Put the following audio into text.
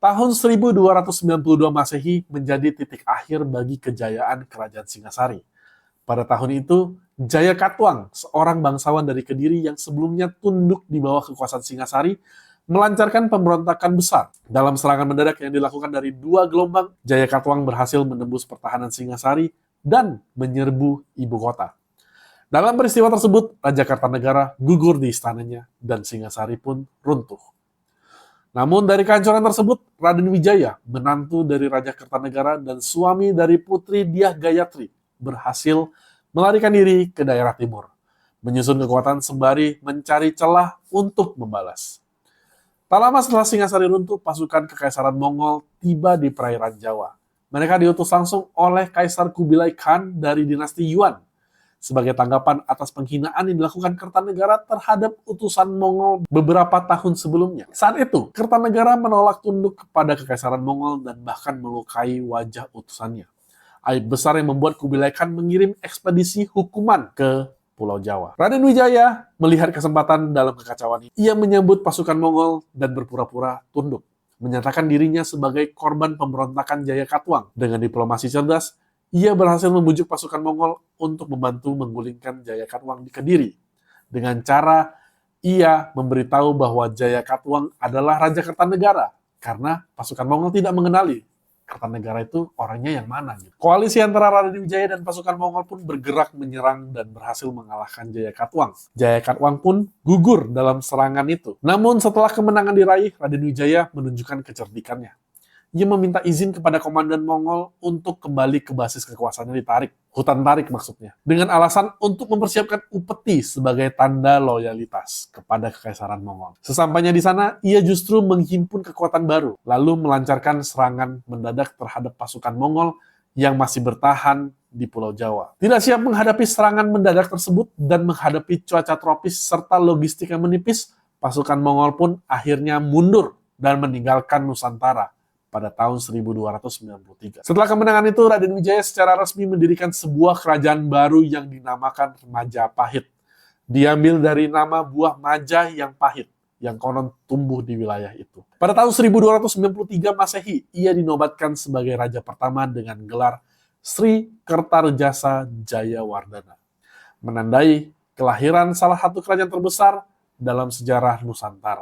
Tahun 1292 Masehi menjadi titik akhir bagi kejayaan Kerajaan Singasari. Pada tahun itu, Jaya Katuang, seorang bangsawan dari Kediri yang sebelumnya tunduk di bawah kekuasaan Singasari, melancarkan pemberontakan besar. Dalam serangan mendadak yang dilakukan dari dua gelombang, Jaya Katuang berhasil menembus pertahanan Singasari dan menyerbu ibu kota. Dalam peristiwa tersebut, Raja Kartanegara gugur di istananya dan Singasari pun runtuh. Namun dari kehancuran tersebut, Raden Wijaya, menantu dari Raja Kertanegara dan suami dari Putri Dyah Gayatri, berhasil melarikan diri ke daerah timur, menyusun kekuatan sembari mencari celah untuk membalas. Tak lama setelah Singasari runtuh, pasukan Kekaisaran Mongol tiba di perairan Jawa. Mereka diutus langsung oleh Kaisar Kubilai Khan dari dinasti Yuan, sebagai tanggapan atas penghinaan yang dilakukan Kertanegara terhadap utusan Mongol beberapa tahun sebelumnya. Saat itu, Kertanegara menolak tunduk kepada Kekaisaran Mongol dan bahkan melukai wajah utusannya. Aib besar yang membuat Kubilai Khan mengirim ekspedisi hukuman ke Pulau Jawa. Raden Wijaya melihat kesempatan dalam kekacauan ini. Ia menyambut pasukan Mongol dan berpura-pura tunduk, menyatakan dirinya sebagai korban pemberontakan Jaya Katuang. Dengan diplomasi cerdas, ia berhasil membujuk pasukan Mongol untuk membantu menggulingkan Jaya Katuang di Kediri. Dengan cara ia memberitahu bahwa Jaya Katuang adalah Raja Kertanegara, karena pasukan Mongol tidak mengenali Kertanegara itu orangnya yang mana. Koalisi antara Raden Wijaya dan pasukan Mongol pun bergerak menyerang dan berhasil mengalahkan Jaya Katuang. Jaya Katuang pun gugur dalam serangan itu. Namun setelah kemenangan diraih, Raden Wijaya menunjukkan kecerdikannya. Ia meminta izin kepada komandan Mongol untuk kembali ke basis kekuasaannya di Tarik, hutan Tarik maksudnya, dengan alasan untuk mempersiapkan upeti sebagai tanda loyalitas kepada Kekaisaran Mongol. Sesampainya di sana, ia justru menghimpun kekuatan baru, lalu melancarkan serangan mendadak terhadap pasukan Mongol yang masih bertahan di Pulau Jawa. Tidak siap menghadapi serangan mendadak tersebut dan menghadapi cuaca tropis serta logistik yang menipis, pasukan Mongol pun akhirnya mundur dan meninggalkan Nusantara pada tahun 1293. Setelah kemenangan itu, Raden Wijaya secara resmi mendirikan sebuah kerajaan baru yang dinamakan Majapahit. Diambil dari nama buah maja yang pahit, yang konon tumbuh di wilayah itu. Pada tahun 1293 Masehi, ia dinobatkan sebagai raja pertama dengan gelar Sri Kertarejasa Jayawardhana, menandai kelahiran salah satu kerajaan terbesar dalam sejarah Nusantara.